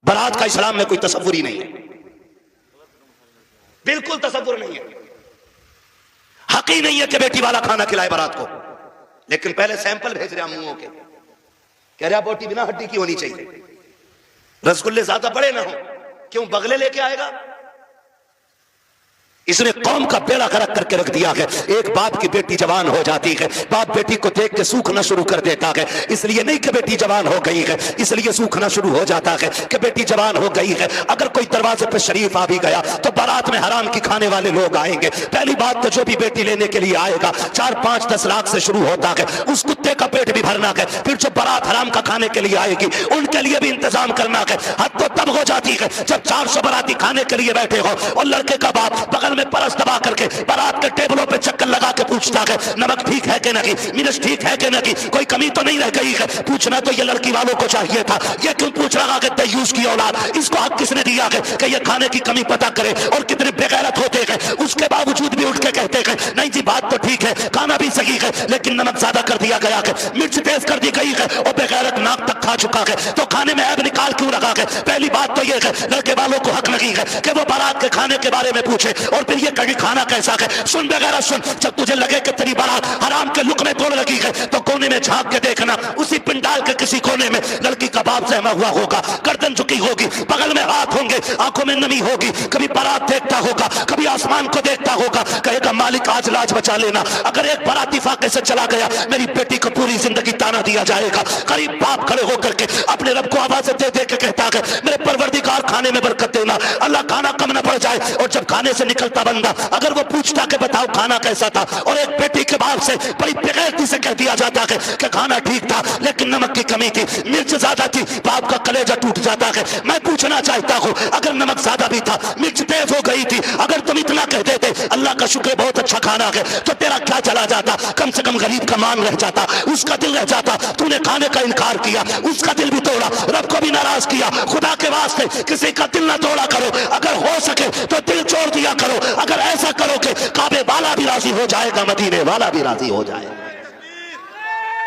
برات کا اسلام میں کوئی تصور ہی نہیں ہے، بالکل تصور نہیں ہے، حق ہی نہیں ہے کہ بیٹی والا کھانا کھلائے برات کو. لیکن پہلے سیمپل بھیج رہے منہوں کے، کہہ رہا بوٹی بنا ہڈی کی ہونی چاہیے، رسگلے زیادہ بڑے نہ ہوں. کیوں؟ بغلے لے کے آئے گا. اس نے قوم کا بیڑا غرق کر کے رکھ دیا ہے. ایک باپ کی بیٹی جوان ہو جاتی ہے، باپ بیٹی کو دیکھ کے سوکھنا شروع کر دیتا ہے. اس لیے نہیں کہ بیٹی جوان ہو گئی ہے، اس لیے سوکھنا شروع ہو جاتا ہے کہ بیٹی جوان ہو گئی ہے. اگر کوئی دروازے پہ شریف آ بھی گیا تو بارات میں حرام کی کھانے والے لوگ آئیں گے. پہلی بات تو جو بھی بیٹی لینے کے لیے آئے گا 4 5 10 لاکھ سے شروع ہوتا ہے، اس کتے کا پیٹ بھی بھرنا ہے. پھر جو بارات حرام کا کھانے کے لیے آئے گی ان کے لیے بھی انتظام کرنا ہے. حد تو تب ہو جاتی ہے جب 400 باراتی کھانے کے لیے بیٹھے ہو اور لڑکے کا باپ بغل میں پرس دبا کر کے بارات کے ٹیبلوں پہ چکر لگا کے پوچھتا ہے نمک ٹھیک ہے کہ نہیں، مرچ ٹھیک ہے کہ نہیں، کوئی کمی تو نہیں رہ گئی ہے. پوچھنا تو یہ لڑکی والوں کو چاہیے تھا. یہ کیوں پوچھ رہا کہ دیوس کی اولاد، اس کو حق کس نے دیا ہے کہ یہ کھانے کی کمی پتہ کرے؟ اور کتنے بے غیرت ہوتے ہیں، اس کے باوجود بھی اٹھ کے کہتے ہیں نہیں جی بات تو ٹھیک ہے، کھانا بھی صحیح ہے لیکن نمک زیادہ کر دیا گیا ہے، مرچ تیز کر دی گئی ہے، اور بے غیرت ناک تک کھا چکا ہے تو کھانے میں عیب نکال کیوں رکھا ہے؟ پہلی بات تو یہ ہے لڑکے والوں کو حق نہیں ہے کہ وہ بارات کے کھانے کے بارے میں پوچھے اور پھر یہ کہیں کھانا کیسا ہے. سن بغیر سن، جب تجھے لگے کہ تیری بارات حرام کے لقمے توڑ لگی ہے تو کونے میں جھانک کے دیکھنا، اسی پنڈال کے کسی کونے میں لڑکی کا باپ سہما ہوا ہوگا، گردن جھکی ہوگی، بغل میں ہاتھ ہوں گے، آنکھوں میں نمی ہوگی، کبھی بارات دیکھتا ہوگا، کبھی آسمان کو دیکھتا ہوگا، کہے گا مالک آج لاج بچا لینا. اگر ایک باراتی فاقے سے چلا گیا میری بیٹی کو پوری زندگی تانا دیا جائے گا. قریب باپ کھڑے ہو کر کے اپنے رب کو آوازیں دے دے کے کہتا ہے میرے پروردگار کھانے میں برکت دینا، اللہ کھانا کم نہ پڑ جائے. اور جب کھانے سے نکلتا بندہ اگر وہ پوچھتا کہ بتاؤ کھانا کیسا تھا، اور ایک بیٹی کے باپ سے بڑی بغیرتی سے کہہ دیا جاتا ہے کہ کھانا ٹھیک تھا لیکن نمک کی کمی تھی، مرچ زیادہ تھی، باپ کا کلیجہ ٹوٹ جاتا ہے. میں پوچھنا چاہتا ہوں اگر نمک زیادہ بھی تھا، مرچ تیز ہو گئی تھی، اگر تم اتنا کہہ دیتے اللہ کا شکر بہت اچھا کھانا ہے تو تیرا کیا چلا جاتا؟ کم سے کم غریب کا مان رہ جاتا، اس کا دل رہ جاتا. تو نے کھانے کا انکار کیا، اس کا دل بھی توڑا، رب کو بھی ناراض کیا. خدا کے واسطے کسی کا دل نہ توڑا کرو، اگر ہو سکے تو دل چھوڑ دیا کرو. اگر ایسا کرو کہ کعبے والا بھی راضی ہو جائے گا، مدینے والا بھی راضی ہو جائے گا.